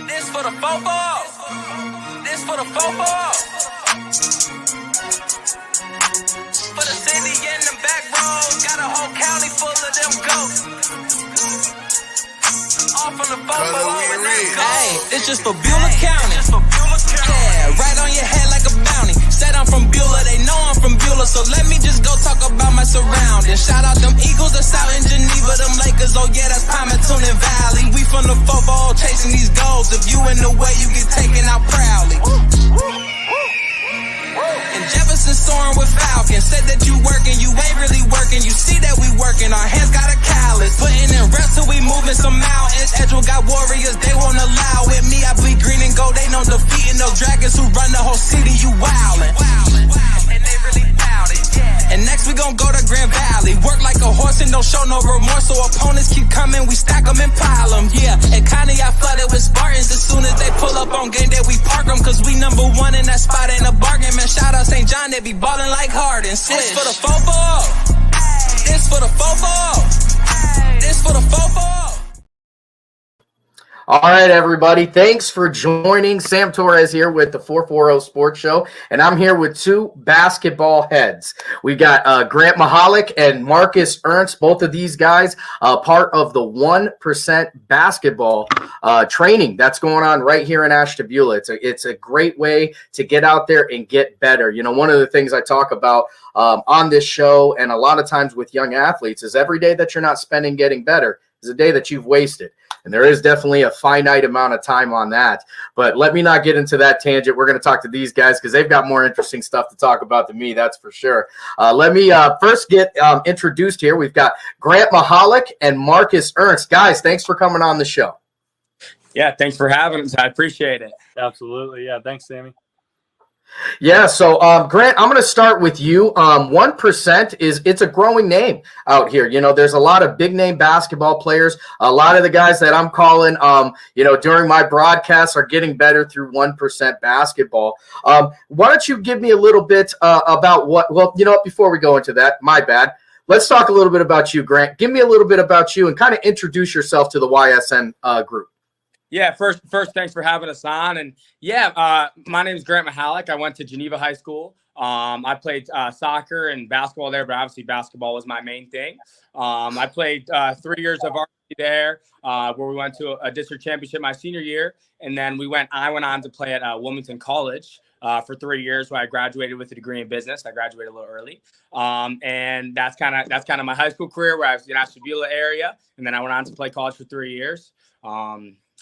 This for the football. This for the football. For the city and the back roads. Got a whole county full of them goats. All from the football. Hey, it's just for Beulah County. Yeah, right on your head like a bounty. Said I'm from Beulah, they know I'm from Beulah. So let me just go talk about my surroundings. Shout out them Eagles that's out in Geneva. Them Lakers, oh yeah, that's Palmerton and Valley. We from the football chasing these goals. If you in the way, you get taken out proudly. And Jefferson soaring with Falcons. Said that you working, you ain't really working. You see that we working, our hands got a callus. Putting in reps till we moving some mountains. Edgewood got warriors, they won't allow it. Me, I bleed green and gold, they know defeating those dragons who run the whole city. You wildin'. And they really bout it, yeah. And next we gon' go to Grand Valley. Work like a horse and don't show no remorse. So opponents keep coming, we stack them and pile them. Yeah, and Connie I flooded with Spartans. As soon as they pull up on game day, we park them. Cause we number one in that spot, ain't a bargain. Man, shout out St. John, they be ballin' like Harden. This for the football. This for the football. This for the football. All right, everybody. Thanks for joining. Sam Torres here with the 440 Sports Show, and I'm here with two basketball heads. We got Grant Mihalick and Marcus Ernst, both of these guys part of the 1% basketball training that's going on right here in Ashtabula. It's a great way to get out there and get better. You know, one of the things I talk about on this show and a lot of times with young athletes is every day that you're not spending getting better is a day that you've wasted. And there is definitely a finite amount of time on that. But let me not get into that tangent. We're going to talk to these guys because they've got more interesting stuff to talk about than me, that's for sure. Let me first get introduced here. We've got Grant Mihalick and Marcus Ernst. Guys, thanks for coming on the show. Yeah, thanks for having us. I appreciate it. Absolutely. Yeah, thanks, Sammy. Yeah, so Grant, I'm going to start with you. 1% it's a growing name out here. You know, there's a lot of big name basketball players. A lot of the guys that I'm calling, during my broadcasts are getting better through 1% basketball. Why don't you give me a little bit about before we go into that, my bad. Let's talk a little bit about you, Grant. Give me a little bit about you and kind of introduce yourself to the YSN group. Yeah, first, thanks for having us on. And yeah, my name is Grant Mihalick. I went to Geneva High School. I played soccer and basketball there, but obviously basketball was my main thing. I played 3 years of varsity there, where we went to a district championship my senior year, and then I went on to play at Wilmington College for 3 years, where I graduated with a degree in business. I graduated a little early, and that's kind of my high school career, where I was in the Ashtabula area, and then I went on to play college for 3 years.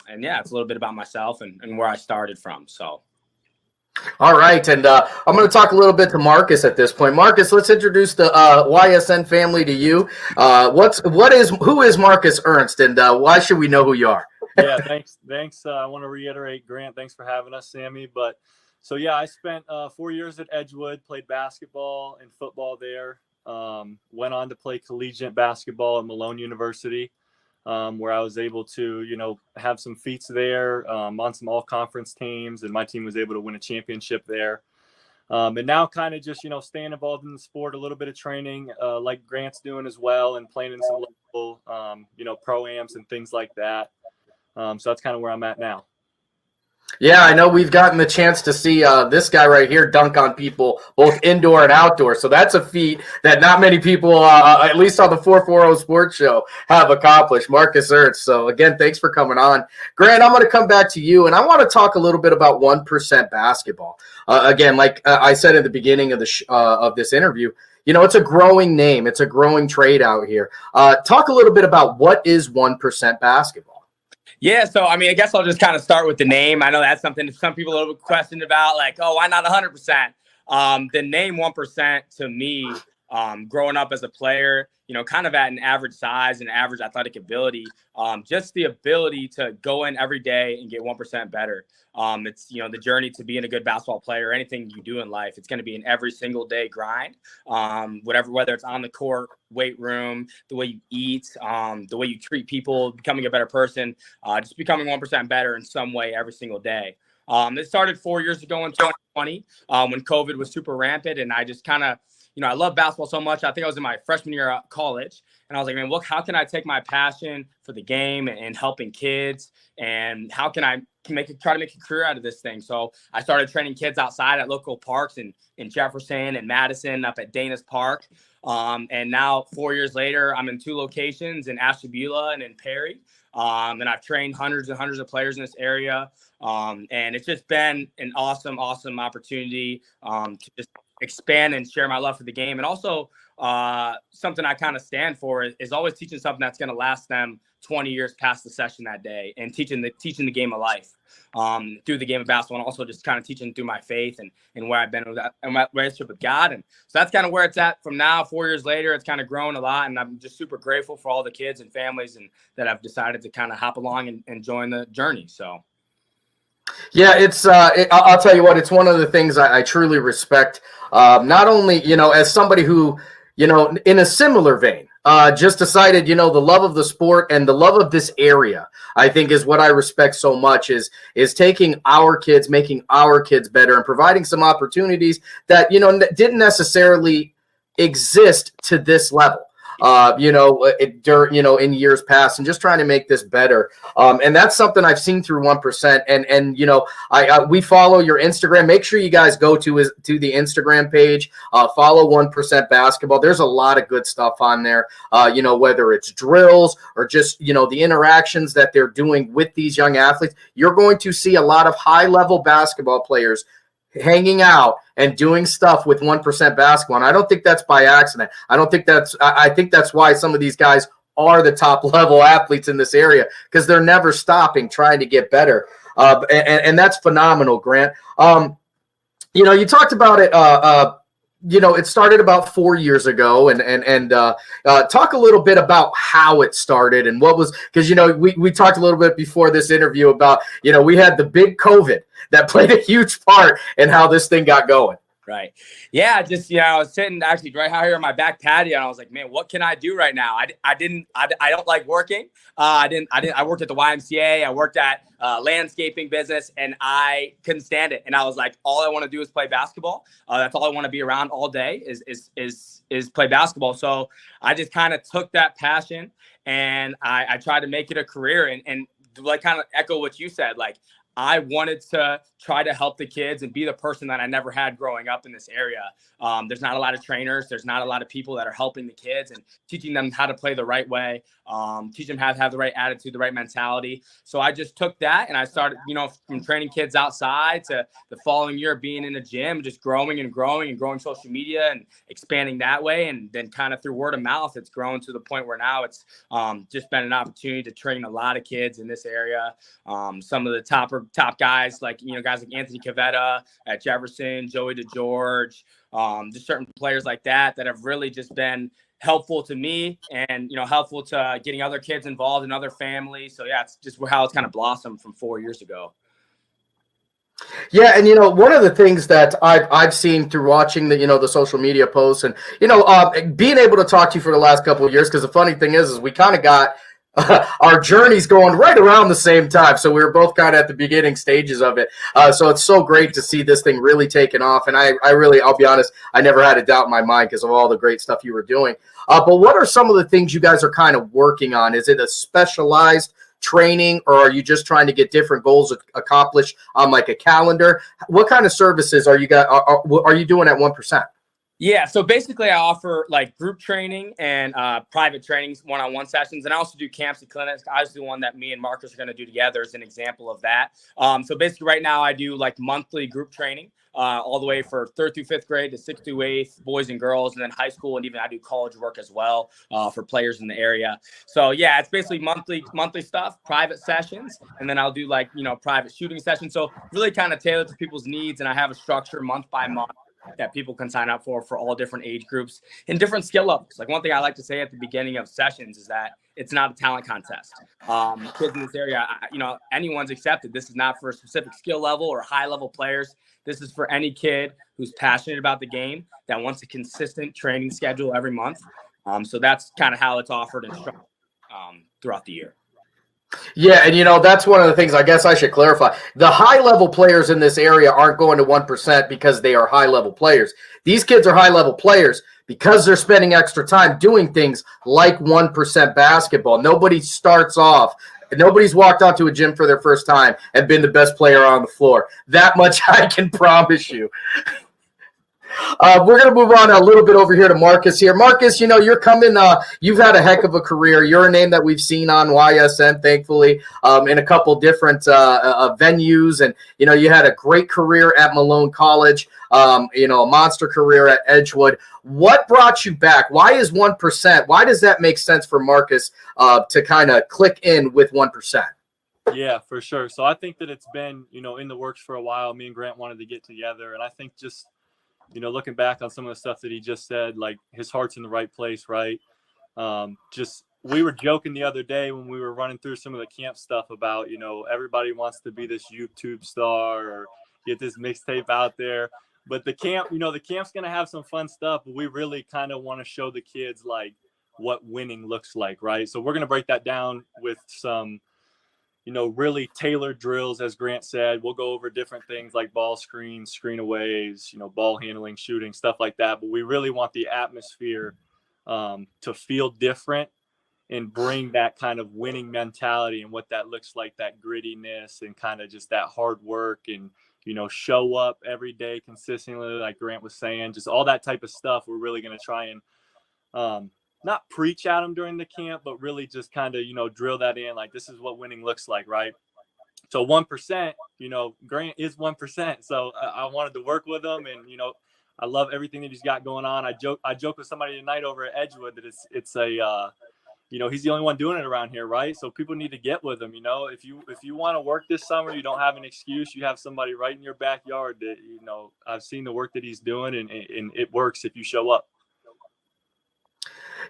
And yeah, it's a little bit about myself and where I started from. So, all right, and I'm going to talk a little bit to Marcus at this point. Marcus, let's introduce the YSN family to you. Who is Marcus Ernst, and why should we know who you are? Yeah, thanks. I want to reiterate, Grant, thanks for having us, Sammy. But so yeah, I spent 4 years at Edgewood, played basketball and football there. Went on to play collegiate basketball at Malone University. Where I was able to, have some feats there on some all-conference teams, and my team was able to win a championship there. And now kind of just, staying involved in the sport, a little bit of training like Grant's doing as well, and playing in some local, pro-ams and things like that. So that's kind of where I'm at now. Yeah, I know we've gotten the chance to see this guy right here dunk on people both indoor and outdoor. So that's a feat that not many people, at least on the 440 Sports Show, have accomplished. Marcus Ernst. So again, thanks for coming on. Grant, I'm going to come back to you, and I want to talk a little bit about 1% basketball. Again, like I said at the beginning of of this interview, it's a growing name. It's a growing trade out here. Talk a little bit about what is 1% basketball. Yeah, so I mean, I guess I'll just kind of start with the name. I know that's something that some people are a little bit questioned about, like, oh, why not 100%? The name 1% to me, growing up as a player, kind of at an average size and average athletic ability, just the ability to go in every day and get 1% better. It's, the journey to being a good basketball player, anything you do in life, it's going to be an every single day grind, whether it's on the court, weight room, the way you eat, the way you treat people, becoming a better person, just becoming 1% better in some way every single day. It started 4 years ago in 2020 when COVID was super rampant, and I just kind of I love basketball so much. I think I was in my freshman year at college, and I was like, man, how can I take my passion for the game and helping kids, and how can I try to make a career out of this thing? So I started training kids outside at local parks in Jefferson and Madison, up at Dana's Park. And now 4 years later, I'm in 2 locations in Ashtabula and in Perry. And I've trained hundreds and hundreds of players in this area. And it's just been an awesome opportunity to just expand and share my love for the game. And also something I kind of stand for is always teaching something that's going to last them 20 years past the session that day, and teaching the game of life through the game of basketball, and also just kind of teaching through my faith and where I've been with that and my relationship with God. And so that's kind of where it's at from now. 4 years later, it's kind of grown a lot, and I'm just super grateful for all the kids and families and that have decided to kind of hop along and join the journey. So. Yeah, I'll tell you what, it's one of the things I truly respect. Not only, as somebody who, in a similar vein, just decided, the love of the sport and the love of this area, I think is what I respect so much is taking our kids, making our kids better, and providing some opportunities that, didn't necessarily exist to this level. In years past, and just trying to make this better. And that's something I've seen through 1%. And we follow your Instagram. Make sure you guys go to the Instagram page, follow 1% basketball. There's a lot of good stuff on there, whether it's drills or just, the interactions that they're doing with these young athletes. You're going to see a lot of high level basketball players hanging out and doing stuff with 1% basketball. And I don't think that's by accident. I think that's why some of these guys are the top level athletes in this area, because they're never stopping trying to get better. And that's phenomenal, Grant. You talked about it, it started about 4 years ago, and talk a little bit about how it started and what was, because, we talked a little bit before this interview about, we had the big COVID that played a huge part in how this thing got going. Right. Yeah. Just, I was sitting actually right out here on my back patio, and I was like, man, what can I do right now? I don't like working. I worked at the YMCA. I worked at landscaping business, and I couldn't stand it. And I was like, all I want to do is play basketball. That's all I want to be around all day is play basketball. So I just kind of took that passion, and I tried to make it a career, and like kind of echo what you said, like, I wanted to try to help the kids and be the person that I never had growing up in this area. There's not a lot of trainers. There's not a lot of people that are helping the kids and teaching them how to play the right way, teach them how to have the right attitude, the right mentality. So I just took that, and I started, from training kids outside to the following year being in the gym, just growing and growing social media and expanding that way. And then kind of through word of mouth, it's grown to the point where now it's just been an opportunity to train a lot of kids in this area. Some of the top guys, like, guys like Anthony Cavetta at Jefferson, Joey DeGeorge, just certain players like that have really just been helpful to me, and, helpful to getting other kids involved and other families. So yeah, it's just how it's kind of blossomed from 4 years ago. Yeah, and one of the things that I've seen through watching the social media posts, and being able to talk to you for the last couple of years, because the funny thing is we kind of got our journey's going right around the same time. So we were both kind of at the beginning stages of it. So it's so great to see this thing really taking off. And I'll be honest, I never had a doubt in my mind because of all the great stuff you were doing. But what are some of the things you guys are kind of working on? Is it a specialized training, or are you just trying to get different goals accomplished on like a calendar? What kind of services are you doing at 1%? Yeah, so basically I offer like group training and private trainings, one-on-one sessions, and I also do camps and clinics. I was the one that me and Marcus are going to do together as an example of that. So basically right now I do like monthly group training all the way for 3rd through 5th grade to 6th through 8th, boys and girls, and then high school, and even I do college work as well for players in the area. So yeah, it's basically monthly stuff, private sessions, and then I'll do like, private shooting sessions. So really kind of tailored to people's needs, and I have a structure month by month that people can sign up for all different age groups and different skill levels. Like one thing I like to say at the beginning of sessions is that it's not a talent contest. Kids in this area, anyone's accepted. This is not for a specific skill level or high level players. This is for any kid who's passionate about the game that wants a consistent training schedule every month. So that's kind of how it's offered and structured throughout the year. Yeah, and that's one of the things I guess I should clarify. The high-level players in this area aren't going to 1% because they are high-level players. These kids are high-level players because they're spending extra time doing things like 1% basketball. Nobody's walked onto a gym for their first time and been the best player on the floor. That much I can promise you. We're going to move on a little bit over here to Marcus here. Marcus, you're coming, you've had a heck of a career. You're a name that we've seen on YSN, thankfully, in a couple different venues. And, you had a great career at Malone College, a monster career at Edgewood. What brought you back? Why is 1%? Why does that make sense for Marcus to kind of click in with 1%? Yeah, for sure. So I think that it's been, in the works for a while. Me and Grant wanted to get together. And I think just, looking back on some of the stuff that he just said, like his heart's in the right place, right? We were joking the other day when we were running through some of the camp stuff about, everybody wants to be this YouTube star or get this mixtape out there. But the camp, the camp's going to have some fun stuff, but we really kind of want to show the kids like what winning looks like, right? So we're going to break that down with some, really tailored drills, as Grant said. We'll go over different things like ball screens, screen-aways, ball handling, shooting, stuff like that. But we really want the atmosphere to feel different and bring that kind of winning mentality and what that looks like, that grittiness and kind of just that hard work and, show up every day consistently, like Grant was saying, just all that type of stuff. We're really going to try and not preach at them during the camp, but really just kind of, drill that in. Like, this is what winning looks like, right? So 1%, Grant is 1%. So I wanted to work with him and, I love everything that he's got going on. I joke with somebody tonight over at Edgewood that it's a, he's the only one doing it around here, right? So people need to get with him. If you want to work this summer, you don't have an excuse. You have somebody right in your backyard that, I've seen the work that he's doing and it works if you show up.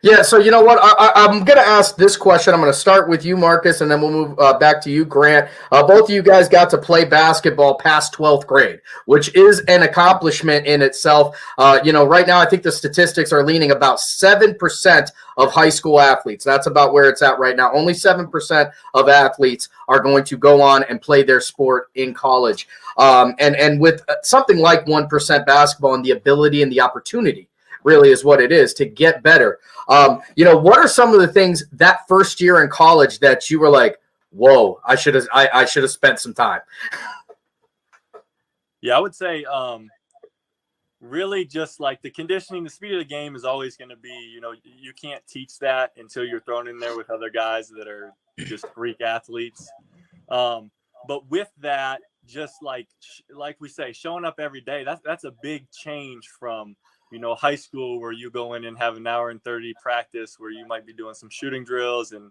Yeah, so you know what? I'm going to ask this question. I'm going to start with you, Marcus, and then we'll move back to you, Grant. Both of you guys got to play basketball past 12th grade, which is an accomplishment in itself. Right now I think the statistics are leaning about 7% of high school athletes. That's about where it's at right now. Only 7% of athletes are going to go on and play their sport in college. And with something like 1% basketball and the ability and the opportunity, really is what it is to get better. What are some of the things that first year in college that you were like, whoa, I should have spent some time? Yeah, I would say really just like the conditioning, the speed of the game is always going to be, you can't teach that until you're thrown in there with other guys that are just freak athletes. But with that, just like we say, showing up every day, that's a big change from, high school where you go in and have an hour and 30 practice where you might be doing some shooting drills and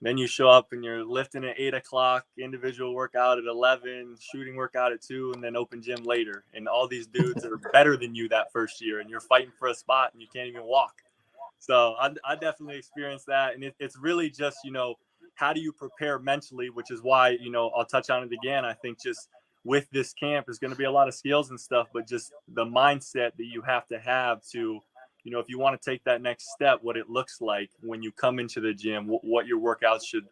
then you show up and you're lifting at 8 o'clock, individual workout at 11, shooting workout at 2, and then open gym later. And all these dudes are better than you that first year and you're fighting for a spot and you can't even walk. So I definitely experienced that. And it's really just, how do you prepare mentally, which is why, I'll touch on it again. I think just with this camp is going to be a lot of skills and stuff, but just the mindset that you have to, if you want to take that next step, what it looks like when you come into the gym, what your workouts should,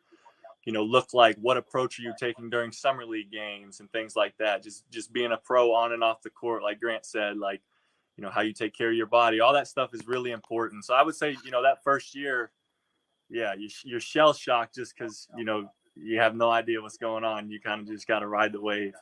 look like, what approach are you taking during summer league games and things like that. Just being a pro on and off the court, like Grant said, like, how you take care of your body, all that stuff is really important. So I would say, that first year, yeah, you're shell shocked just because, you have no idea what's going on. You kind of just got to ride the wave.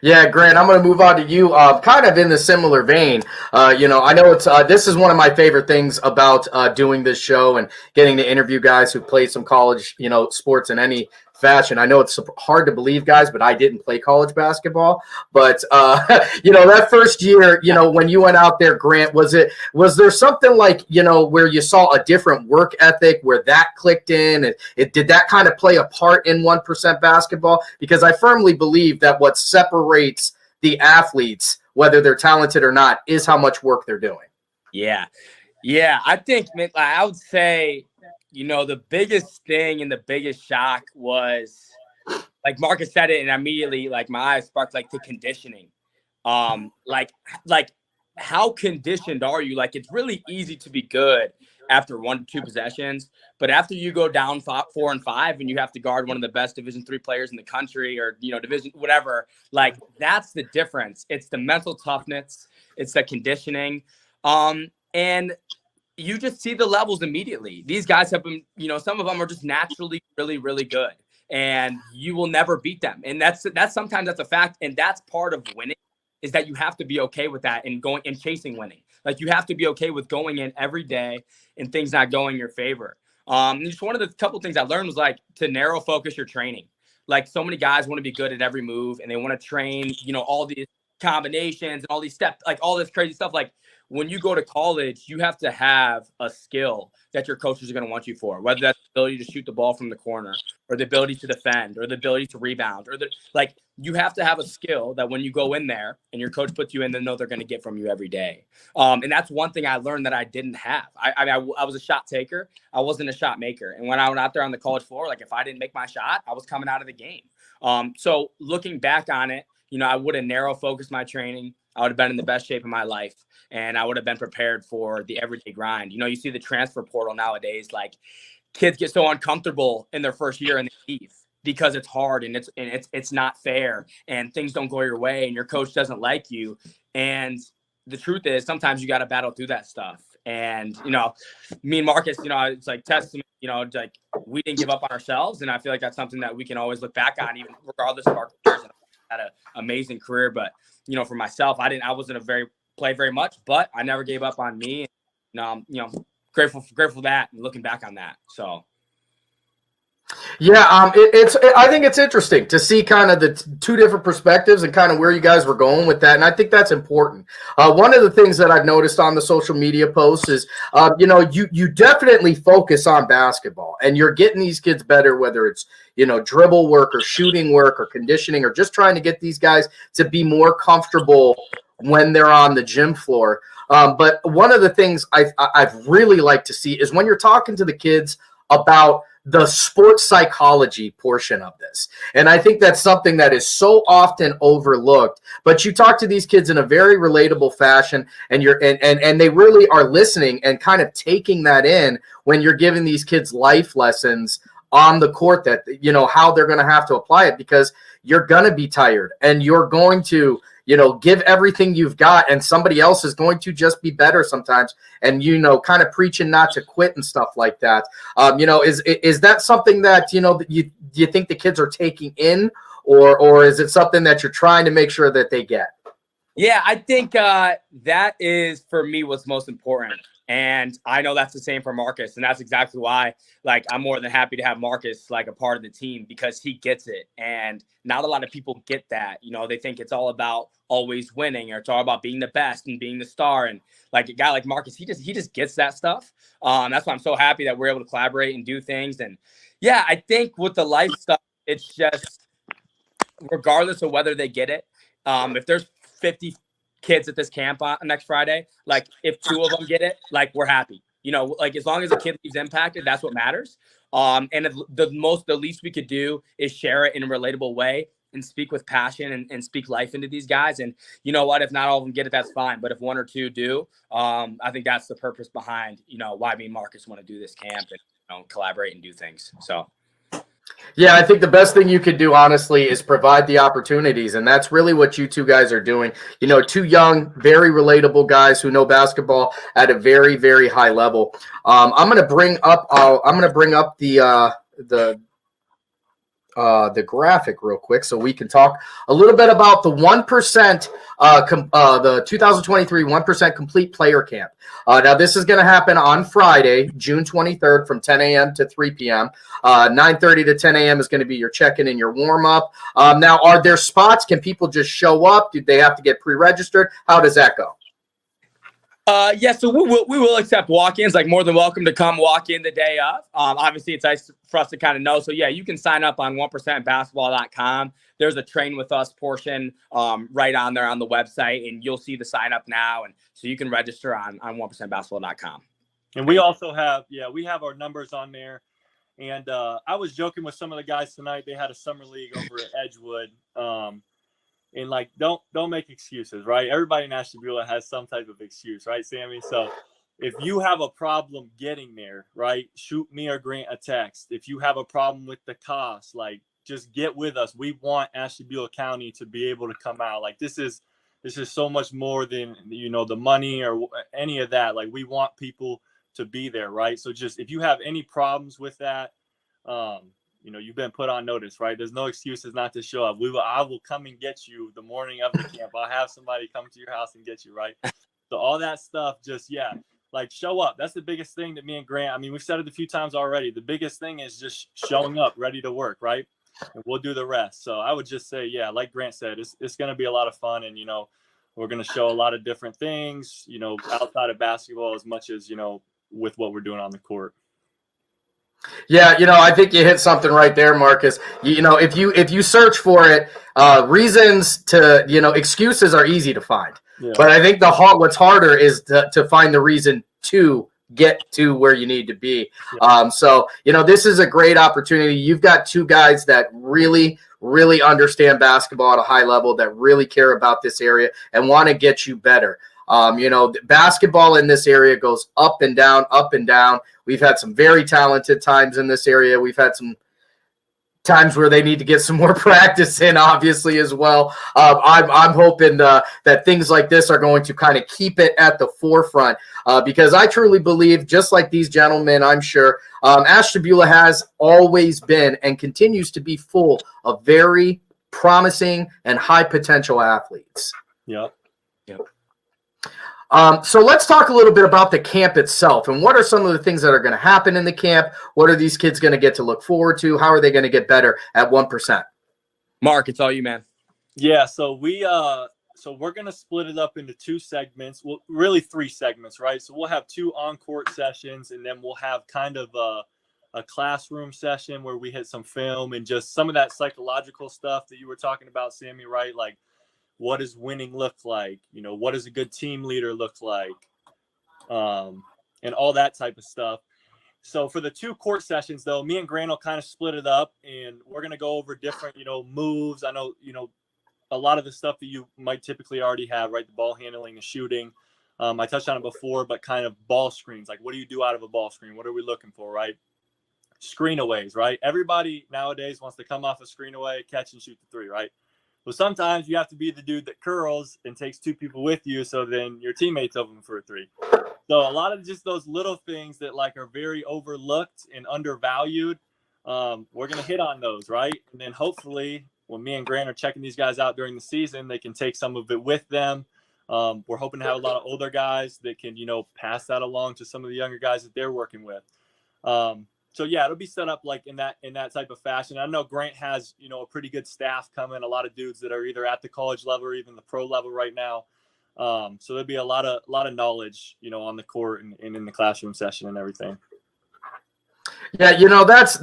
Yeah, Grant, I'm going to move on to you. Kind of in the similar vein. I know it's this is one of my favorite things about doing this show and getting to interview guys who play some college, sports in any fashion. I know it's hard to believe, guys, but I didn't play college basketball. But that first year, when you went out there, Grant, was there something like, where you saw a different work ethic where that clicked in, and did that kind of play a part in 1% basketball? Because I firmly believe that what separates the athletes, whether they're talented or not, is how much work they're doing. Yeah. I think I would say, the biggest thing and the biggest shock was, like Marcus said it, and immediately, like, my eyes sparked, like, the conditioning. Like how conditioned are you? Like, it's really easy to be good after 1 to 2 possessions. But after you go down 4 and 5 and you have to guard one of the best Division III players in the country, or, division, whatever, like, that's the difference. It's the mental toughness. It's the conditioning. And you just see the levels immediately. These guys have been, some of them are just naturally really, really good, and you will never beat them. And that's sometimes that's a fact. And that's part of winning, is that you have to be okay with that and going and chasing winning. Like, you have to be okay with going in every day and things not going your favor. And just one of the couple things I learned was, like, to narrow focus your training. Like, so many guys want to be good at every move, and they want to train, all these combinations and all these steps, like all this crazy stuff. Like, when you go to college, you have to have a skill that your coaches are going to want you for, whether that's the ability to shoot the ball from the corner, or the ability to defend, or the ability to rebound, or you have to have a skill that when you go in there and your coach puts you in, they know they're going to get from you every day. And that's one thing I learned that I didn't have. I was a shot taker. I wasn't a shot maker. And when I went out there on the college floor, like, if I didn't make my shot, I was coming out of the game. So looking back on it, I would have narrow focused my training. I would have been in the best shape of my life, and I would have been prepared for the everyday grind. You see the transfer portal nowadays, like, kids get so uncomfortable in their first year and they leave because it's hard and it's not fair and things don't go your way and your coach doesn't like you. And the truth is, sometimes you got to battle through that stuff. And, me and Marcus, it's like testament, it's like we didn't give up on ourselves. And I feel like that's something that we can always look back on, even regardless of our careers. Had an amazing career, but for myself, I wasn't play very much, but I never gave up on me. And, grateful for that and looking back on that. So. Yeah, I think it's interesting to see kind of the two different perspectives and kind of where you guys were going with that, and I think that's important. One of the things that I've noticed on the social media posts is, you definitely focus on basketball, and you're getting these kids better, whether it's dribble work or shooting work or conditioning or just trying to get these guys to be more comfortable when they're on the gym floor. But one of the things I've really liked to see is when you're talking to the kids about the sports psychology portion of this. And I think that's something that is so often overlooked, but you talk to these kids in a very relatable fashion, and and they really are listening and kind of taking that in when you're giving these kids life lessons on the court, that, how they're going to have to apply it, because you're going to be tired and you're going to, give everything you've got, and somebody else is going to just be better sometimes. And, kind of preaching not to quit and stuff like that. Is that something that, you think the kids are taking in, or is it something that you're trying to make sure that they get? Yeah, I think that is, for me, what's most important. And I know that's the same for Marcus. And that's exactly why, like, I'm more than happy to have Marcus, like, a part of the team, because he gets it. And not a lot of people get that. They think it's all about always winning, or it's all about being the best and being the star. And, like, a guy like Marcus, he just gets that stuff. That's why I'm so happy that we're able to collaborate and do things. And yeah, I think with the life stuff, it's just, regardless of whether they get it, if there's 50 kids at this camp on next Friday, like, if 2 of them get it, like, we're happy. Like, as long as a kid leaves impacted, that's what matters. And the least we could do is share it in a relatable way and speak with passion and speak life into these guys. And you know what, if not all of them get it, that's fine. But if 1 or 2 do, I think that's the purpose behind, why me and Marcus want to do this camp and, collaborate and do things. So. Yeah, I think the best thing you could do, honestly, is provide the opportunities, and that's really what you two guys are doing. 2 young, very relatable guys who know basketball at a very, very high level. I'm going to bring up the graphic real quick so we can talk a little bit about the 1%, the 2023 1% complete player camp. Now, this is going to happen on Friday, June 23rd from 10 a.m. to 3 p.m. 9:30 to 10 a.m. is going to be your check-in and your warm-up. Now, are there spots? Can people just show up? Do they have to get pre-registered? How does that go? Yeah, so we will accept walk-ins, like, more than welcome to come walk in the day of. Obviously, it's nice for us to kind of know. So, yeah, you can sign up on 1percentbasketball.com. There's a Train With Us portion right on there on the website, and you'll see the sign-up now. And so you can register on 1percentbasketball.com. And we also have, we have our numbers on there. And I was joking with some of the guys tonight. They had a summer league over at Edgewood. And, like, don't make excuses, right? Everybody in Ashtabula has some type of excuse, right, Sammy? So if you have a problem getting there, right, shoot me or Grant a text. If you have a problem with the cost, like, just get with us. We want Ashtabula County to be able to come out. Like, this is so much more than, you know, the money or any of that. Like, we want people to be there, right? So just, if you have any problems with that, you know, you've been put on notice, right? There's no excuses not to show up. I will come and get you the morning of the camp. I'll have somebody come to your house and get you, right? So all that stuff, just, yeah, like, show up. That's the biggest thing that me and Grant, I mean, we've said it a few times already. The biggest thing is just showing up, ready to work, right? And we'll do the rest. So I would just say, yeah, like Grant said, it's going to be a lot of fun. And, you know, we're going to show a lot of different things, you know, outside of basketball as much as, you know, with what we're doing on the court. Yeah, you know, I think you hit something right there, Marcus. You know, if you search for it, reasons to, you know, excuses are easy to find. Yeah. But I think what's harder is to find the reason to get to where you need to be. Yeah. So, you know, this is a great opportunity. You've got two guys that really, really understand basketball at a high level, that really care about this area and want to get you better. You know, basketball in this area goes up and down, up and down. We've had some very talented times in this area. We've had some times where they need to get some more practice in, obviously, as well. I'm hoping that things like this are going to kind of keep it at the forefront because I truly believe, just like these gentlemen, I'm sure, Ashtabula has always been and continues to be full of very promising and high potential athletes. Yep. So let's talk a little bit about the camp itself and what are some of the things that are going to happen in the camp? What are these kids going to get to look forward to? How are they going to get better at 1%? Mark, it's all you, man. Yeah, so we're going to split it up into two segments. Well, really three segments, right? So we'll have two on-court sessions, and then we'll have kind of a classroom session where we hit some film and just some of that psychological stuff that you were talking about, Sammy, right? Like, what does winning look like? You know, what does a good team leader look like? And all that type of stuff. So for the two court sessions, though, me and Grant will kind of split it up, and we're going to go over different, you know, moves. I know, you know, a lot of the stuff that you might typically already have, right? The ball handling and shooting. I touched on it before, but kind of ball screens. Like, what do you do out of a ball screen? What are we looking for, right? Screen-aways, right? Everybody nowadays wants to come off a screen-away, catch and shoot the three, right? Well, sometimes you have to be the dude that curls and takes two people with you, so then your teammates open for a three. So a lot of just those little things that, like, are very overlooked and undervalued, we're going to hit on those, right? And then hopefully when me and Grant are checking these guys out during the season, they can take some of it with them. We're hoping to have a lot of older guys that can, you know, pass that along to some of the younger guys that they're working with. So yeah, it'll be set up like in that type of fashion. I know Grant has, you know, a pretty good staff coming, a lot of dudes that are either at the college level or even the pro level right now. So there'll be a lot of knowledge, you know, on the court and in the classroom session and everything. Yeah, you know, that's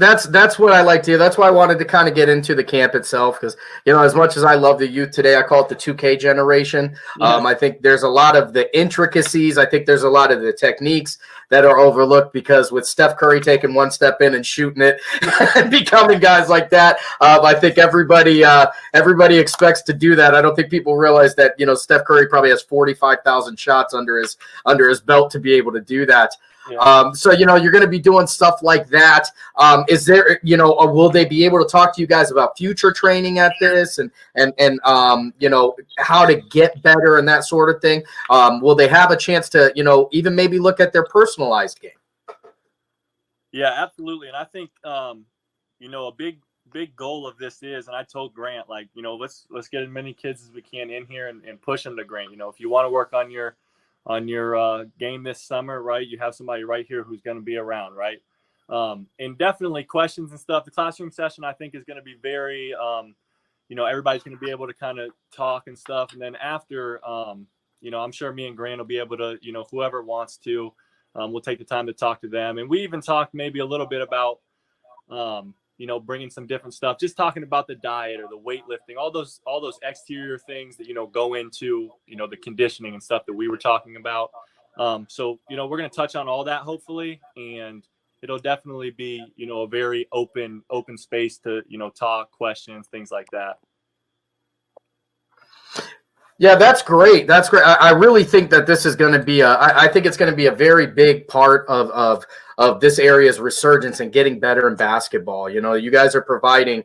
what I like to hear. That's why I wanted to kind of get into the camp itself because, you know, as much as I love the youth today, I call it the 2K generation. Yeah. I think there's a lot of the intricacies. I think there's a lot of the techniques that are overlooked because with Steph Curry taking one step in and shooting it and becoming guys like that, I think everybody expects to do that. I don't think people realize that, you know, Steph Curry probably has 45,000 shots under his belt to be able to do that. Yeah. So, you know, you're going to be doing stuff like that. Is there, you know, will they be able to talk to you guys about future training at this and you know, how to get better and that sort of thing? Will they have a chance to, you know, even maybe look at their personalized game? Yeah, absolutely. And I think, you know, a big goal of this is, and I told Grant, like, you know, let's get as many kids as we can in here and push them to Grant. You know, if you want to work on your game this summer, right? You have somebody right here who's going to be around, right? And definitely questions and stuff. The classroom session, I think, is going to be very, you know, everybody's going to be able to kind of talk and stuff. And then after, you know, I'm sure me and Grant will be able to, you know, whoever wants to, we'll take the time to talk to them. And we even talked maybe a little bit about, you know, bringing some different stuff, just talking about the diet or the weightlifting, all those exterior things that, you know, go into, you know, the conditioning and stuff that we were talking about. So, you know, we're going to touch on all that hopefully, and it'll definitely be, you know, a very open space to, you know, talk, questions, things like that. Yeah, that's great. That's great. I really think that this is going to be I think it's going to be a very big part of this area's resurgence and getting better in basketball. You know, you guys are providing,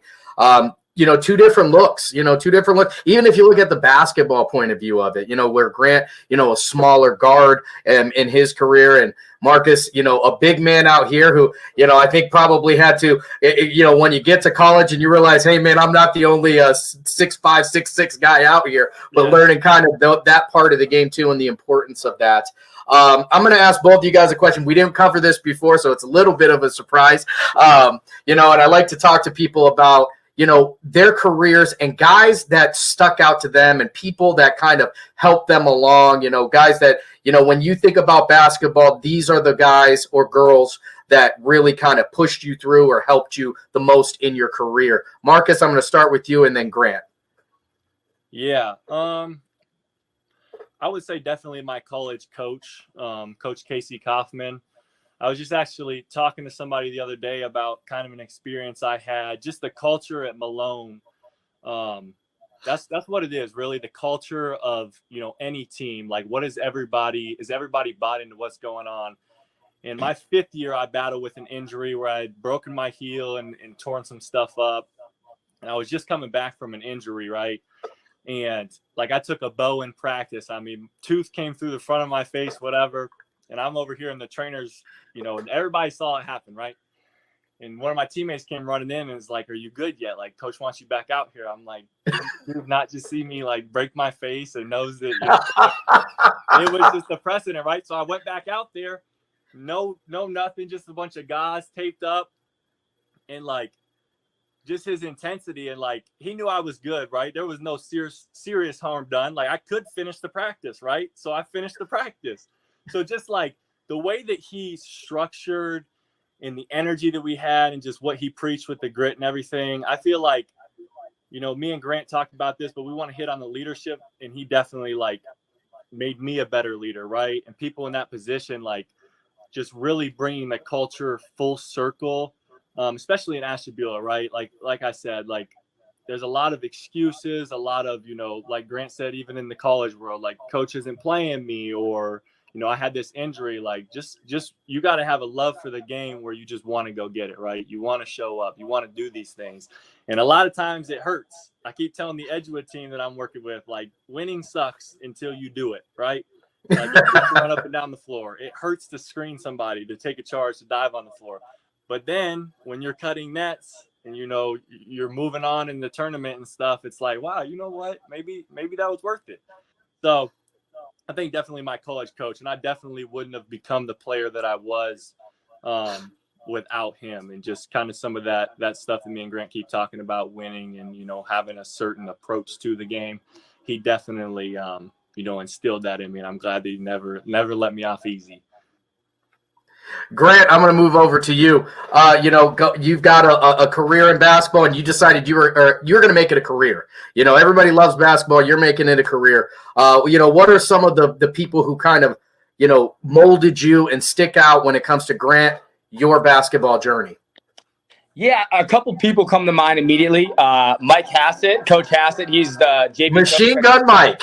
two different looks. Even if you look at the basketball point of view of it, where Grant, a smaller guard in his career, and Marcus, a big man out here who, I think probably had to, when you get to college and you realize, hey, man, I'm not the only 6'5", 6'6" guy out here, but learning kind of that part of the game too and the importance of that. I'm going to ask both of you guys a question. We didn't cover this before, so it's a little bit of a surprise. And I like to talk to people about, their careers and guys that stuck out to them and people that kind of helped them along, guys that, when you think about basketball, these are the guys or girls that really kind of pushed you through or helped you the most in your career. Marcus, I'm going to start with you and then Grant. Yeah. I would say definitely my college coach, Coach Casey Kaufman. I was just actually talking to somebody the other day about kind of an experience I had, just the culture at Malone. That's what it is, really, the culture of, any team. Like, is everybody bought into what's going on? In my 5th year, I battled with an injury where I had broken my heel and torn some stuff up. And I was just coming back from an injury, right? And I took a bow in practice. I mean, tooth came through the front of my face, whatever. And I'm over here in the trainers, and everybody saw it happen, right? And one of my teammates came running in and was like, "Are you good yet? Like, coach wants you back out here." I'm like, "Dude, not just see me break my face and knows that it was just a precedent, right?" So I went back out there, no nothing, just a bunch of guys taped up, and just his intensity, and he knew I was good, right? There was no serious harm done. I could finish the practice, right? So I finished the practice. So just the way that he structured and the energy that we had and just what he preached with the grit and everything, I feel me and Grant talked about this, but we want to hit on the leadership, and he definitely made me a better leader, right? And people in that position, just really bringing the culture full circle, especially in Ashtabula, right? Like I said, there's a lot of excuses, a lot of, like Grant said, even in the college world, coach isn't playing me, or I had this injury. Just you got to have a love for the game where you just want to go get it, right? You want to show up, you want to do these things, and a lot of times it hurts. I keep telling the Edgewood team that I'm working with, winning sucks until you do it, right? You run up and down the floor. It hurts to screen somebody, to take a charge, to dive on the floor, but then when you're cutting nets and you're moving on in the tournament and stuff, it's wow, you know what? Maybe that was worth it. So I think definitely my college coach, and I definitely wouldn't have become the player that I was without him, and just kind of some of that stuff that me and Grant keep talking about, winning and, having a certain approach to the game. He definitely, instilled that in me, and I'm glad that he never let me off easy. Grant, I'm going to move over to you. You've got a career in basketball, and you decided you were going to make it a career. Everybody loves basketball. You're making it a career. What are some of the people who kind of, molded you and stick out when it comes to Grant, your basketball journey? Yeah, a couple people come to mind immediately. Mike Hassett, Coach Hassett. He's the JV Machine coach. Gun Mike.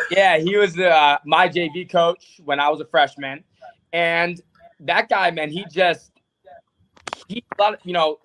Yeah, he was my JV coach when I was a freshman, and that guy, man, a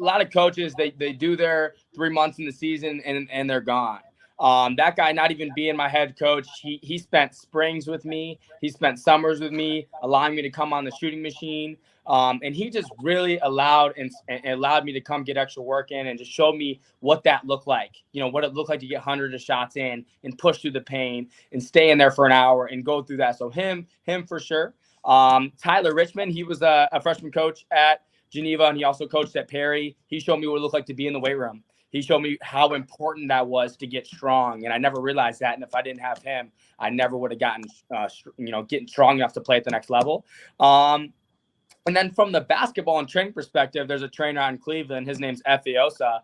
lot of coaches, they do their 3 months in the season and they're gone. That guy, not even being my head coach, he spent springs with me. He spent summers with me, allowing me to come on the shooting machine. And he just really allowed me to come get extra work in and just showed me what that looked like. What it looked like to get hundreds of shots in and push through the pain and stay in there for an hour and go through that. So him for sure. Tyler Richmond, he was a freshman coach at Geneva, and he also coached at Perry. He showed me what it looked like to be in the weight room. He showed me how important that was to get strong, and I never realized that. And if I didn't have him, I never would have gotten, getting strong enough to play at the next level. And then from the basketball and training perspective, there's a trainer out in Cleveland. His name's Efe Osa.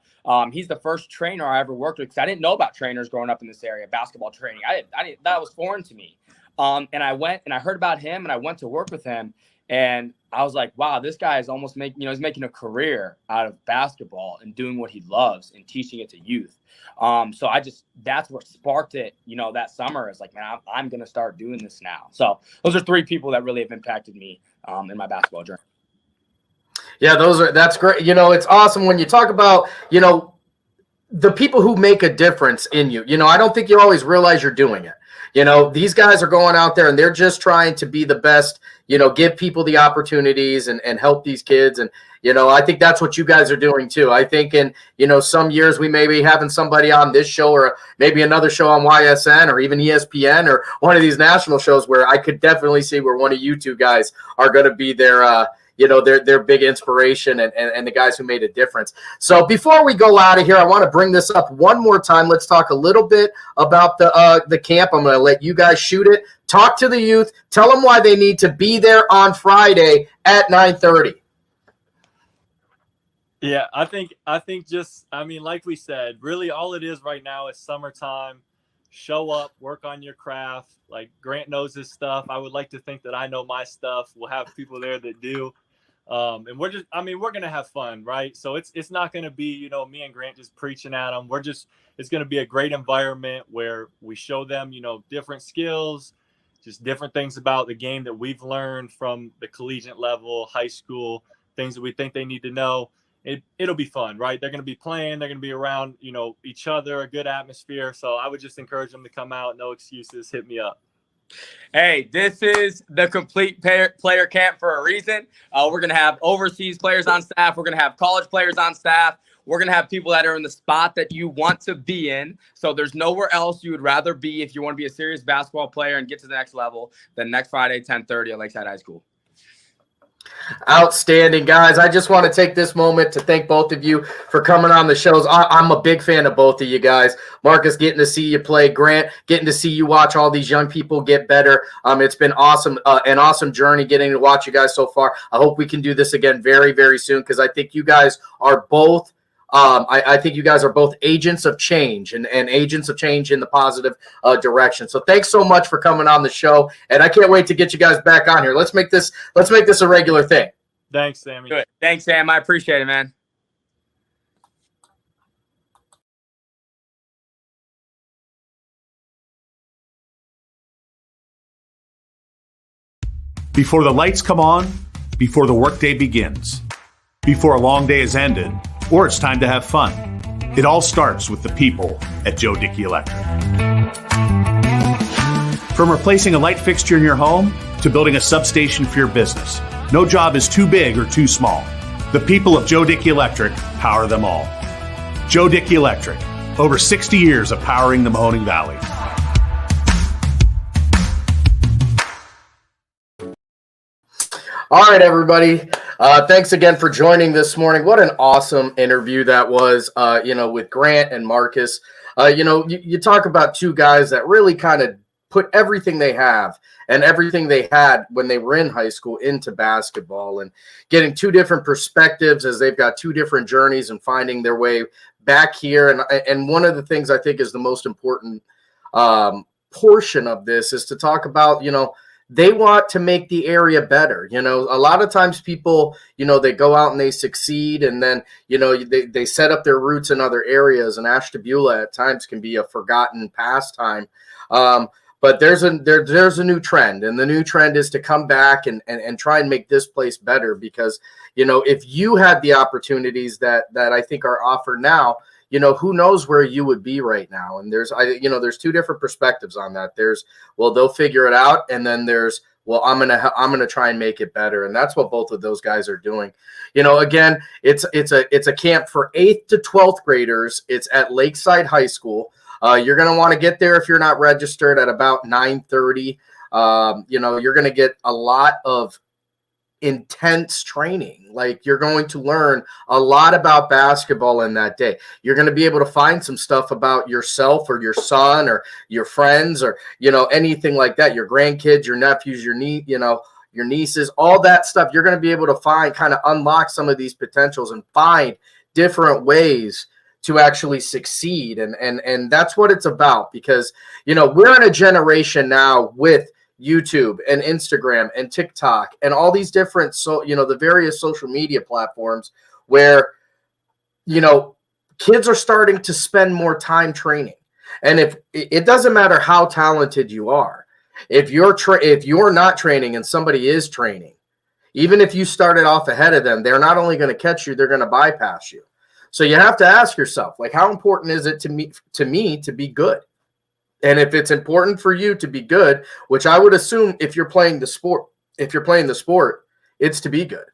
He's the first trainer I ever worked with, because I didn't know about trainers growing up in this area, basketball training. I didn't that was foreign to me. And I went and I heard about him, and I went to work with him. And I was like, wow, this guy is almost he's making a career out of basketball and doing what he loves and teaching it to youth. So that's what sparked it, that summer. It's like, man, I'm going to start doing this now. So those are three people that really have impacted me in my basketball journey. Yeah, that's great. It's awesome when you talk about, the people who make a difference in you. I don't think you always realize you're doing it. These guys are going out there and they're just trying to be the best, give people the opportunities and help these kids. And, I think that's what you guys are doing too. I think in, some years we may be having somebody on this show or maybe another show on YSN or even ESPN or one of these national shows where I could definitely see where one of you two guys are going to be their big inspiration and the guys who made a difference. So before we go out of here, I want to bring this up one more time. Let's talk a little bit about the camp. I'm going to let you guys shoot it. Talk to the youth. Tell them why they need to be there on Friday at 9:30. Yeah, I think like we said, really all it is right now is summertime. Show up, work on your craft. Like Grant knows his stuff. I would like to think that I know my stuff. We'll have people there that do. And we're going to have fun, right? So it's not going to be, me and Grant just preaching at them. It's going to be a great environment where we show them, different skills, just different things about the game that we've learned from the collegiate level, high school, things that we think they need to know. It'll be fun, right? They're going to be playing. They're going to be around, each other, a good atmosphere. So I would just encourage them to come out. No excuses. Hit me up. Hey, this is the complete player camp for a reason. We're going to have overseas players on staff. We're going to have college players on staff. We're going to have people that are in the spot that you want to be in. So there's nowhere else you would rather be if you want to be a serious basketball player and get to the next level than next Friday, 10:30 at Lakeside High School. Outstanding, guys. I just want to take this moment to thank both of you for coming on the shows. I'm a big fan of both of you guys. Marcus, getting to see you play. Grant, getting to see you watch all these young people get better. It's been awesome, an awesome journey getting to watch you guys so far. I hope we can do this again very, very soon because I think you guys are both I think you guys are both agents of change and agents of change in the positive direction. So thanks so much for coming on the show, and I can't wait to get you guys back on here. Let's make this a regular thing. Thanks, Sammy. Good. Thanks, Sam. I appreciate it, man. Before the lights come on, before the workday begins, before a long day is ended, or it's time to have fun. It all starts with the people at Joe Dickey Electric. From replacing a light fixture in your home to building a substation for your business, no job is too big or too small. The people of Joe Dickey Electric power them all. Joe Dickey Electric, over 60 years of powering the Mahoning Valley. All right, everybody. Thanks again for joining this morning. What an awesome interview that was, with Grant and Marcus. You talk about two guys that really kind of put everything they have and everything they had when they were in high school into basketball and getting two different perspectives as they've got two different journeys and finding their way back here. And one of the things I think is the most important portion of this is to talk about, they want to make the area better. A lot of times people, they go out and they succeed and then, they set up their roots in other areas, and Ashtabula at times can be a forgotten pastime. But there's a new trend, and the new trend is to come back and try and make this place better because, if you had the opportunities that I think are offered now, who knows where you would be right now. And there's two different perspectives on that. There's, well, they'll figure it out. And then there's, well, I'm going to try and make it better. And that's what both of those guys are doing. Again, it's a camp for 8th to 12th graders. It's at Lakeside High School. You're going to want to get there if you're not registered at about 9:30. You're going to get a lot of intense training. Like, you're going to learn a lot about basketball in that day. You're going to be able to find some stuff about yourself or your son or your friends or, anything like that, your grandkids, your nephews, your nieces, all that stuff. You're going to be able to kind of unlock some of these potentials and find different ways to actually succeed. And that's what it's about because, we're in a generation now with, YouTube and Instagram and TikTok and all these different, the various social media platforms where, kids are starting to spend more time training. And if it doesn't matter how talented you are, if you're not training and somebody is training, even if you started off ahead of them, they're not only going to catch you, they're going to bypass you. So you have to ask yourself, like, how important is it to me to be good? And if it's important for you to be good, which I would assume if you're playing the sport, it's to be good.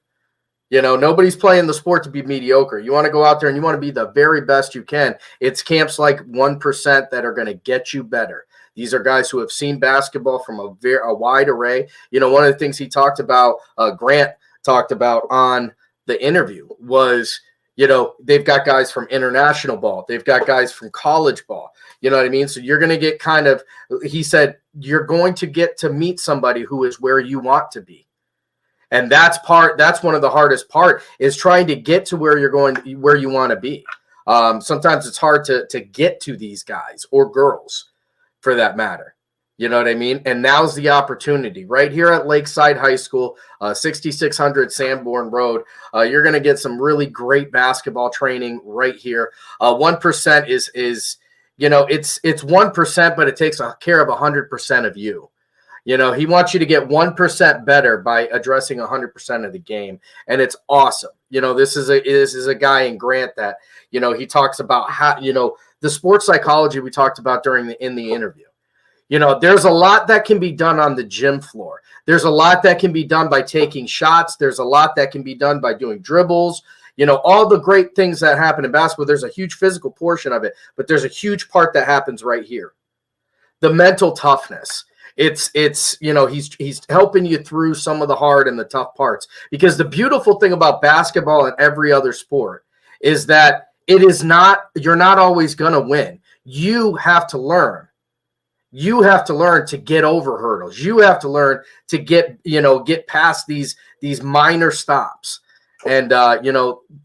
Nobody's playing the sport to be mediocre. You want to go out there and you want to be the very best you can. It's camps like 1% that are going to get you better. These are guys who have seen basketball from a wide array. One of the things he talked about, Grant talked about on the interview was, they've got guys from international ball. They've got guys from college ball. You know what I mean? So you're going to get he said, you're going to get to meet somebody who is where you want to be. And that's one of the hardest part is trying to get to where you want to be. Sometimes it's hard to get to these guys or girls for that matter. You know what I mean? And now's the opportunity right here at Lakeside High School, 6600 Sanborn Road. You're going to get some really great basketball training right here. 1% is it's 1%, but it takes care of 100% of you. He wants you to get 1% better by addressing 100% of the game. And it's awesome. This is a guy in Grant that, he talks about how, the sports psychology we talked about in the interview. There's a lot that can be done on the gym floor. There's a lot that can be done by taking shots. There's a lot that can be done by doing dribbles. All the great things that happen in basketball, there's a huge physical portion of it, but there's a huge part that happens right here. The mental toughness. It's he's helping you through some of the hard and the tough parts, because the beautiful thing about basketball and every other sport is that you're not always going to win. You have to learn. You have to learn to get over hurdles. You have to learn to get past these minor stops. And,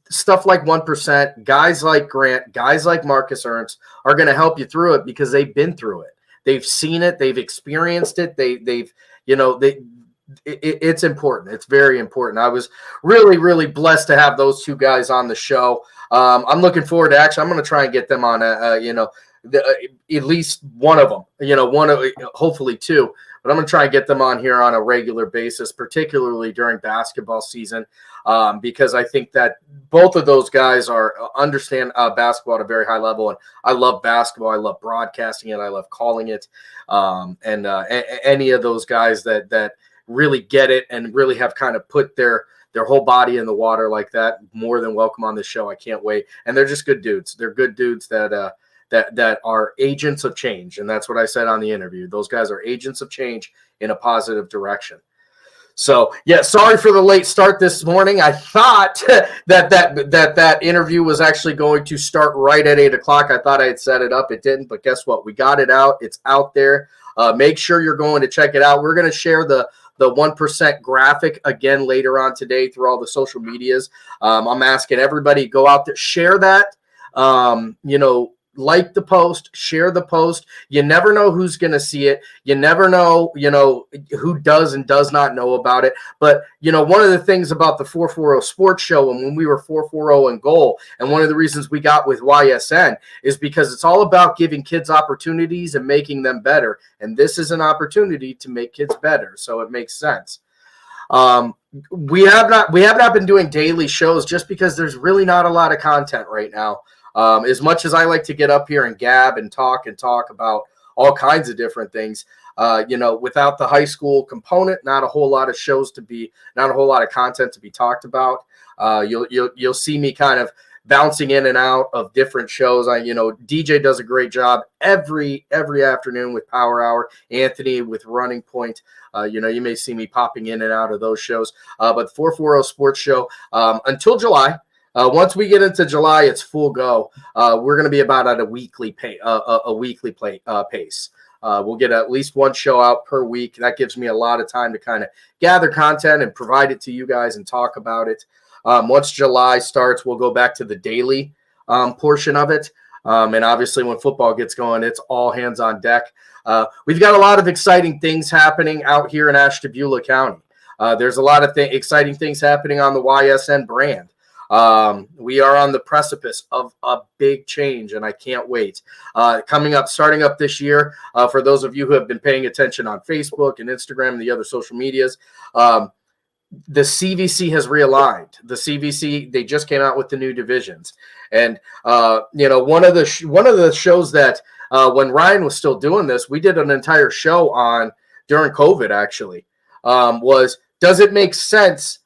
stuff like 1%, guys like Grant, guys like Marcus Ernst are going to help you through it because they've been through it. They've seen it. They've experienced it. It's important. It's very important. I was really, really blessed to have those two guys on the show. I'm looking forward to I'm going to try and get them on at least one of them, hopefully two, but I'm going to try and get them on here on a regular basis, particularly during basketball season, because I think that both of those guys understand basketball at a very high level. And I love basketball. I love broadcasting it. I love calling it. Any of those guys that really get it and really have kind of put their whole body in the water like that, more than welcome on this show. I can't wait. And they're just good dudes. They're good dudes that are agents of change. And that's what I said on the interview. Those guys are agents of change in a positive direction. So, yeah, sorry for the late start this morning. I thought that interview was actually going to start right at 8 o'clock. I thought I had set it up. It didn't, but guess what? We got it out. It's out there. Make sure you're going to check it out. We're going to share the 1% graphic again later on today through all the social medias. I'm asking everybody, go out there, share that, like the post, share the post. You never know who's going to see it. You never know, who does and does not know about it. But, one of the things about the 440 Sports Show and when we were 440 in goal, and one of the reasons we got with YSN is because it's all about giving kids opportunities and making them better. And this is an opportunity to make kids better. So it makes sense. We have not been doing daily shows just because there's really not a lot of content right now. As much as I like to get up here and gab and talk about all kinds of different things, without the high school component, not a whole lot of not a whole lot of content to be talked about. You'll see me kind of bouncing in and out of different shows. DJ does a great job every afternoon with Power Hour, Anthony with Running Point. You may see me popping in and out of those shows. But the 440 Sports Show until July. Once we get into July, it's full go. We're going to be about at a weekly pace. We'll get at least one show out per week. That gives me a lot of time to kind of gather content and provide it to you guys and talk about it. Once July starts, we'll go back to the daily portion of it. And obviously when football gets going, it's all hands on deck. We've got a lot of exciting things happening out here in Ashtabula County. There's a lot of exciting things happening on the YSN brand. We are on the precipice of a big change, and I can't wait. Starting up this year, for those of you who have been paying attention on Facebook and Instagram and the other social medias, the CVC has realigned. The CVC, they just came out with the new divisions. And, one of the shows that when Ryan was still doing this, we did an entire show on during COVID, actually, was, does it make sense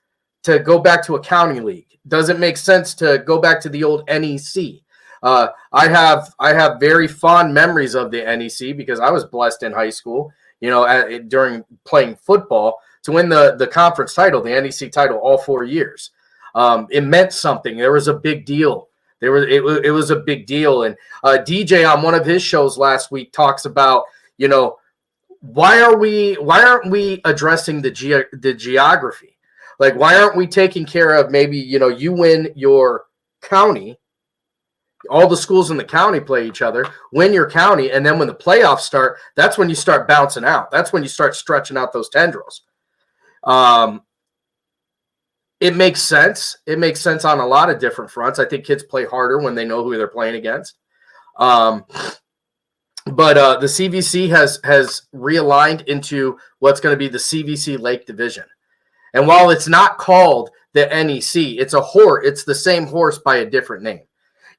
to go back to a county league? Does it make sense to go back to the old NEC? I have very fond memories of the NEC because I was blessed in high school, during playing football to win the conference title, the NEC title, all 4 years. It meant something. There was a big deal. It was a big deal. And DJ on one of his shows last week talks about, why aren't we addressing the geography? Like, why aren't we taking care of maybe, you win your county, all the schools in the county play each other, win your county, and then when the playoffs start, that's when you start bouncing out. That's when you start stretching out those tendrils. It makes sense. It makes sense on a lot of different fronts. I think kids play harder when they know who they're playing against. But the CVC has realigned into what's going to be the CVC Lake Division. And while it's not called the NEC, it's the same horse by a different name.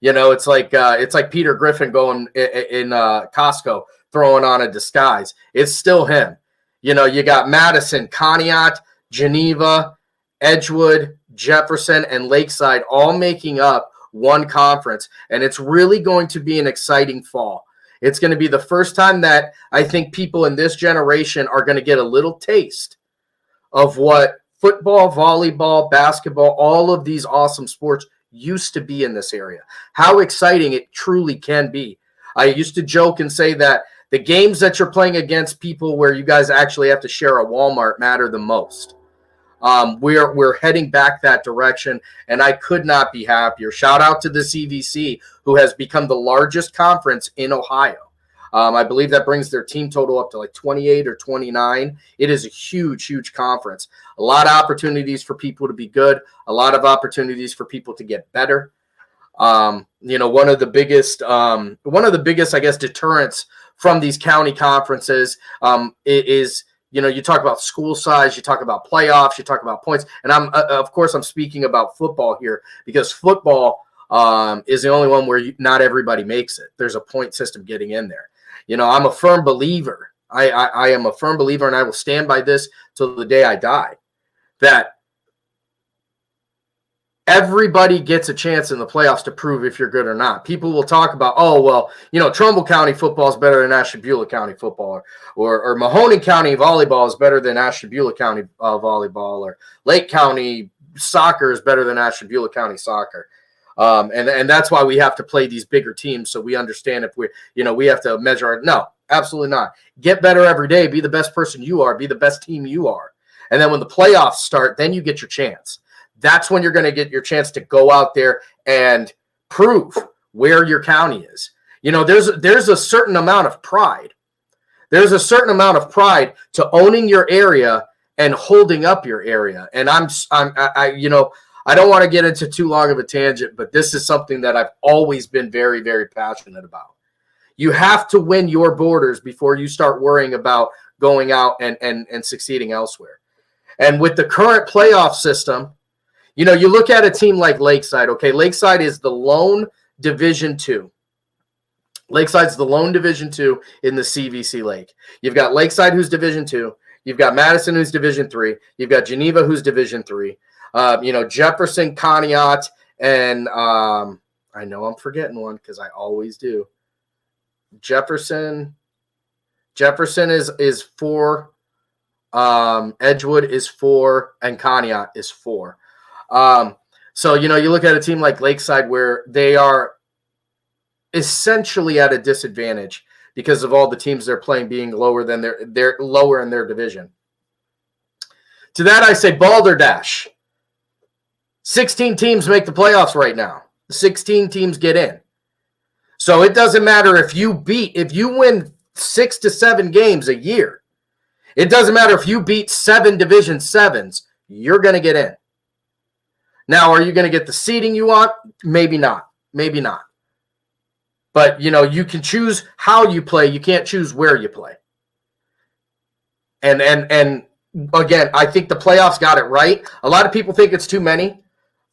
It's like Peter Griffin going in Costco throwing on a disguise. It's still him. You got Madison, Conneaut, Geneva, Edgewood, Jefferson, and Lakeside all making up one conference. And it's really going to be an exciting fall. It's going to be the first time that I think people in this generation are going to get a little taste of what football, volleyball, basketball, all of these awesome sports used to be in this area. How exciting it truly can be. I used to joke and say that the games that you're playing against people where you guys actually have to share a Walmart matter the most. We're heading back that direction, and I could not be happier. Shout out to the CVC, who has become the largest conference in Ohio. I believe that brings their team total up to like 28 or 29. It is a huge, huge conference. A lot of opportunities for people to be good. A lot of opportunities for people to get better. One of the biggest, I guess, deterrents from these county conferences is, you talk about school size, you talk about playoffs, you talk about points. And I'm speaking about football here because football is the only one where not everybody makes it. There's a point system getting in there. I'm a firm believer. I am a firm believer, and I will stand by this till the day I die, that everybody gets a chance in the playoffs to prove if you're good or not. People will talk about, Trumbull County football is better than Ashtabula County football, or Mahoning County volleyball is better than Ashtabula County volleyball, or Lake County soccer is better than Ashtabula County soccer. And that's why we have to play these bigger teams, so we understand if we have to measure. No, absolutely not. Get better every day. Be the best person you are. Be the best team you are. And then when the playoffs start, then you get your chance. That's when you're going to get your chance to go out there and prove where your county is. There's a certain amount of pride. There's a certain amount of pride to owning your area and holding up your area. And I don't want to get into too long of a tangent, but this is something that I've always been very, very passionate about. You have to win your borders before you start worrying about going out and succeeding elsewhere. And with the current playoff system, you look at a team like Lakeside. Okay, Lakeside is the lone Division II. Lakeside's the lone Division II in the CVC Lake. You've got Lakeside, who's Division II. You've got Madison, who's Division III. You've got Geneva, who's Division III. Jefferson, Conneaut, and I know I'm forgetting one because I always do. Jefferson is 4. Edgewood is 4, and Conneaut is 4. So you look at a team like Lakeside where they are essentially at a disadvantage because of all the teams they're playing being lower than they're lower in their division. To that I say balderdash. 16 teams make the playoffs right now. 16 teams get in. So it doesn't matter if you win 6 to 7 games a year. It doesn't matter if you beat 7 Division 7s, you're going to get in. Now, are you going to get the seeding you want? Maybe not. Maybe not. But, you can choose how you play. You can't choose where you play. And again, I think the playoffs got it right. A lot of people think it's too many.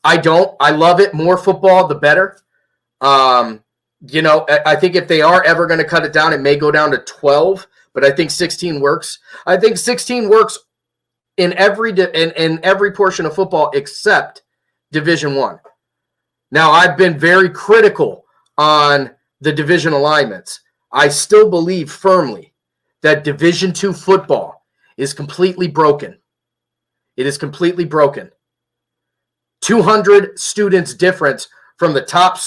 I don't. I love it. More football, the better. I think if they are ever going to cut it down, it may go down to 12, but I think 16 works. I think 16 works in every portion of football except Division 1. Now, I've been very critical on the division alignments. I still believe firmly that Division 2 football is completely broken. It is completely broken. 200 students difference from the top,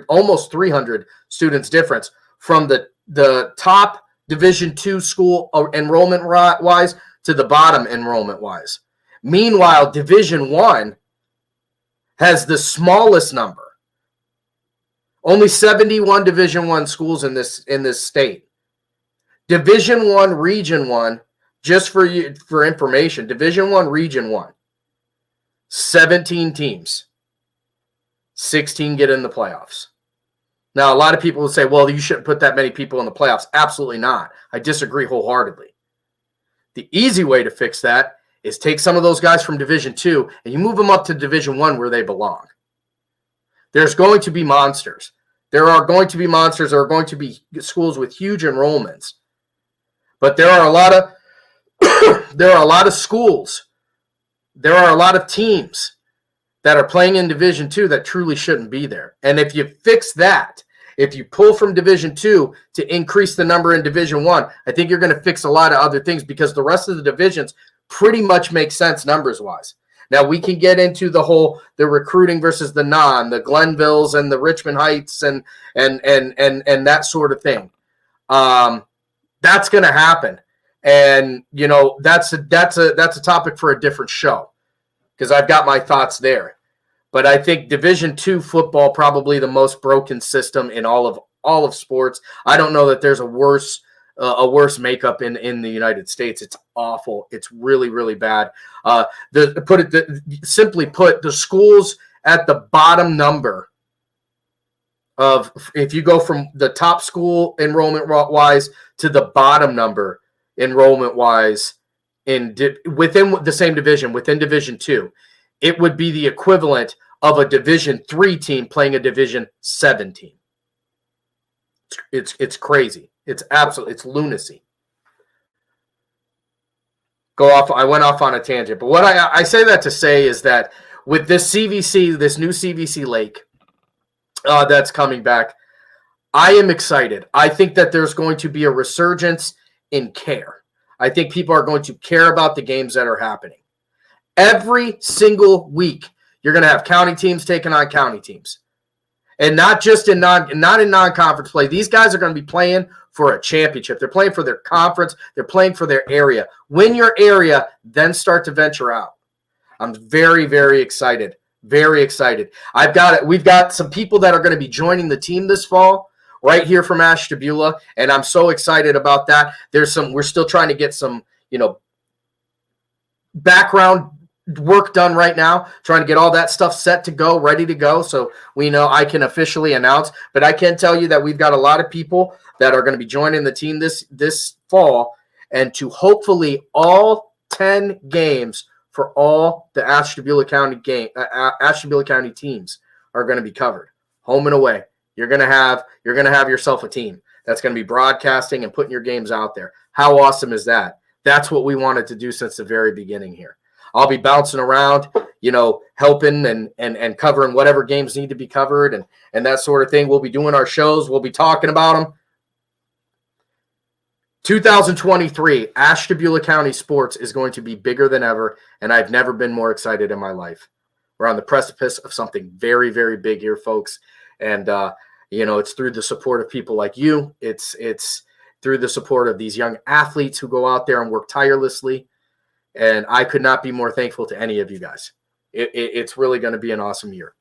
almost 300 students difference from the top Division 2 school enrollment-wise to the bottom enrollment-wise. Meanwhile, Division 1 has the smallest number. Only 71 Division 1 schools in this state. Division 1, Region 1, just for information, Division 1, Region 1, 17 teams. 16 get in the playoffs. Now, a lot of people will say, well, you shouldn't put that many people in the playoffs. Absolutely not. I disagree wholeheartedly. The easy way to fix that is take some of those guys from Division 2 and you move them up to Division 1 where they belong. There's going to be monsters. There are going to be monsters. There are going to be schools with huge enrollments. But there are a lot of schools. There are a lot of teams that are playing in Division 2 that truly shouldn't be there. And if you fix that, if you pull from Division 2 to increase the number in Division 1, I think you're going to fix a lot of other things because the rest of the divisions pretty much make sense numbers-wise. Now, we can get into the recruiting versus the the Glenvilles and the Richmond Heights and that sort of thing. That's going to happen. And, that's a topic for a different show because I've got my thoughts there. But I think Division 2 football probably the most broken system in all of sports. I don't know that there's a worse makeup in the United States. It's awful. It's really, really bad. Simply put, the schools at the bottom number of, if you go from the top school enrollment wise to the bottom number enrollment wise within the same division, within Division 2, it would be the equivalent of a Division 3 team playing a Division 7 team. It's crazy. It's lunacy. I went off on a tangent, but what I say that to say is that with this CVC, this new CVC Lake that's coming back, I am excited. I think that there's going to be a resurgence in care. I think people are going to care about the games that are happening. Every single week, you're going to have county teams taking on county teams. And not just in non-conference play. These guys are going to be playing for a championship. They're playing for their conference. They're playing for their area. Win your area, then start to venture out. I'm very, very excited. Very excited. We've got some people that are going to be joining the team this fall, right here from Ashtabula, and I'm so excited about that. We're still trying to get some, background work done right now, trying to get all that stuff set to go, ready to go, so we know I can officially announce. But I can tell you that we've got a lot of people that are going to be joining the team this fall, and to hopefully all 10 games for all the Ashtabula County teams are going to be covered, home and away. You're going to have yourself a team that's going to be broadcasting and putting your games out there. How awesome is that? That's what we wanted to do since the very beginning here. I'll be bouncing around, helping and covering whatever games need to be covered and that sort of thing. We'll be doing our shows. We'll be talking about them. 2023, Ashtabula County sports is going to be bigger than ever, and I've never been more excited in my life. We're on the precipice of something very, very big here, folks. And, it's through the support of people like you. It's through the support of these young athletes who go out there and work tirelessly. And I could not be more thankful to any of you guys. It's really going to be an awesome year.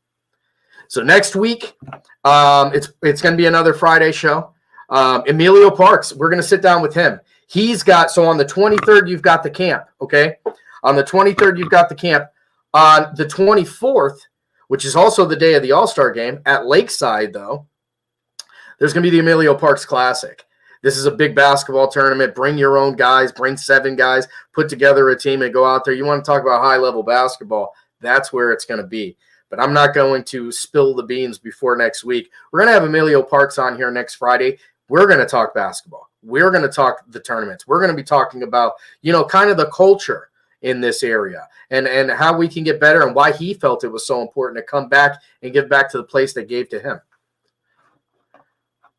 So next week, it's going to be another Friday show. Emilio Parks, we're going to sit down with him. He's got, so on the 23rd, you've got the camp, okay? On the 23rd, you've got the camp. On the 24th, which is also the day of the All-Star game, at Lakeside, though, there's going to be the Emilio Parks Classic. This is a big basketball tournament. Bring your own guys. Bring 7 guys. Put together a team and go out there. You want to talk about high-level basketball, that's where it's going to be. But I'm not going to spill the beans before next week. We're going to have Emilio Parks on here next Friday. We're going to talk basketball. We're going to talk the tournaments. We're going to be talking about, kind of the culture in this area and how we can get better and why he felt it was so important to come back and give back to the place that gave to him.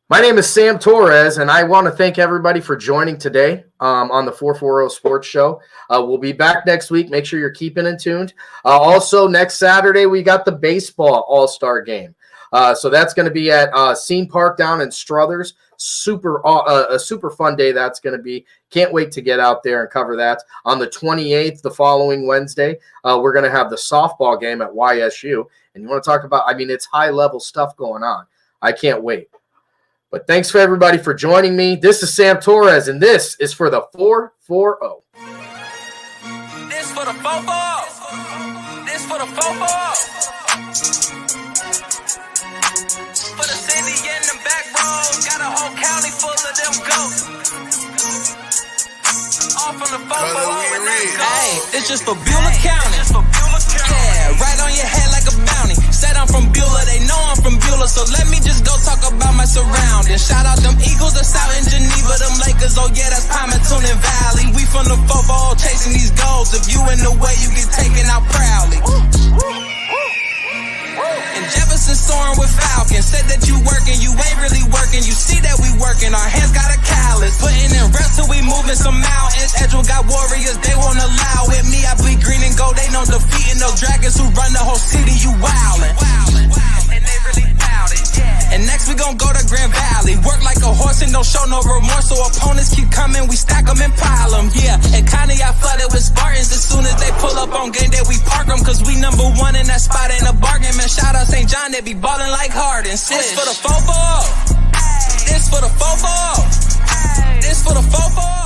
My name is Sam Torres, and I want to thank everybody for joining today on the 440 Sports Show. We'll be back next week. Make sure you're keeping in tuned. Also, next Saturday, we got the baseball all-star game. So that's going to be at Scene Park down in Struthers. A super fun day that's going to be. Can't wait to get out there and cover that. On the 28th, the following Wednesday, we're going to have the softball game at YSU. And you want to talk about, it's high-level stuff going on. I can't wait. But thanks for everybody for joining me. This is Sam Torres, and this is for the 440. This for the 440. This for the 440. For the city and the back roads, got a whole county full of them ghosts. All from the 440 and let's go. Hey, it's just for Beulah County. Yeah, right on your head like a bounty. Said I'm from Beulah, they know I'm from Beulah, so let me just go talk about my surroundings. Shout out them Eagles that's out in Geneva, them Lakers, oh yeah, that's Palmetto and Valley. We from the 440 chasing these goals. If you in the way, you get taken out proudly. And Jefferson soaring with Falcons. Said that you working, you ain't really working. You see that we working, our hands got a callus. Putting in reps till we moving some mountains. Edgewood got warriors, they won't allow it. Me, I bleed green and gold, they know defeating those dragons who run the whole city. You wildin'. And they really bout it. And next we gon' go to Grand Valley. Work like a horse and don't show no remorse. So opponents keep coming, we stack them and pile them. Yeah, and kinda I flooded with Spartans. As soon as they pull up on game day, we park them. Cause we number 1 in that spot, ain't a bargain. Man, shout out St. John, they be ballin' like Harden. This for the 440. This for the 440. This for the 440.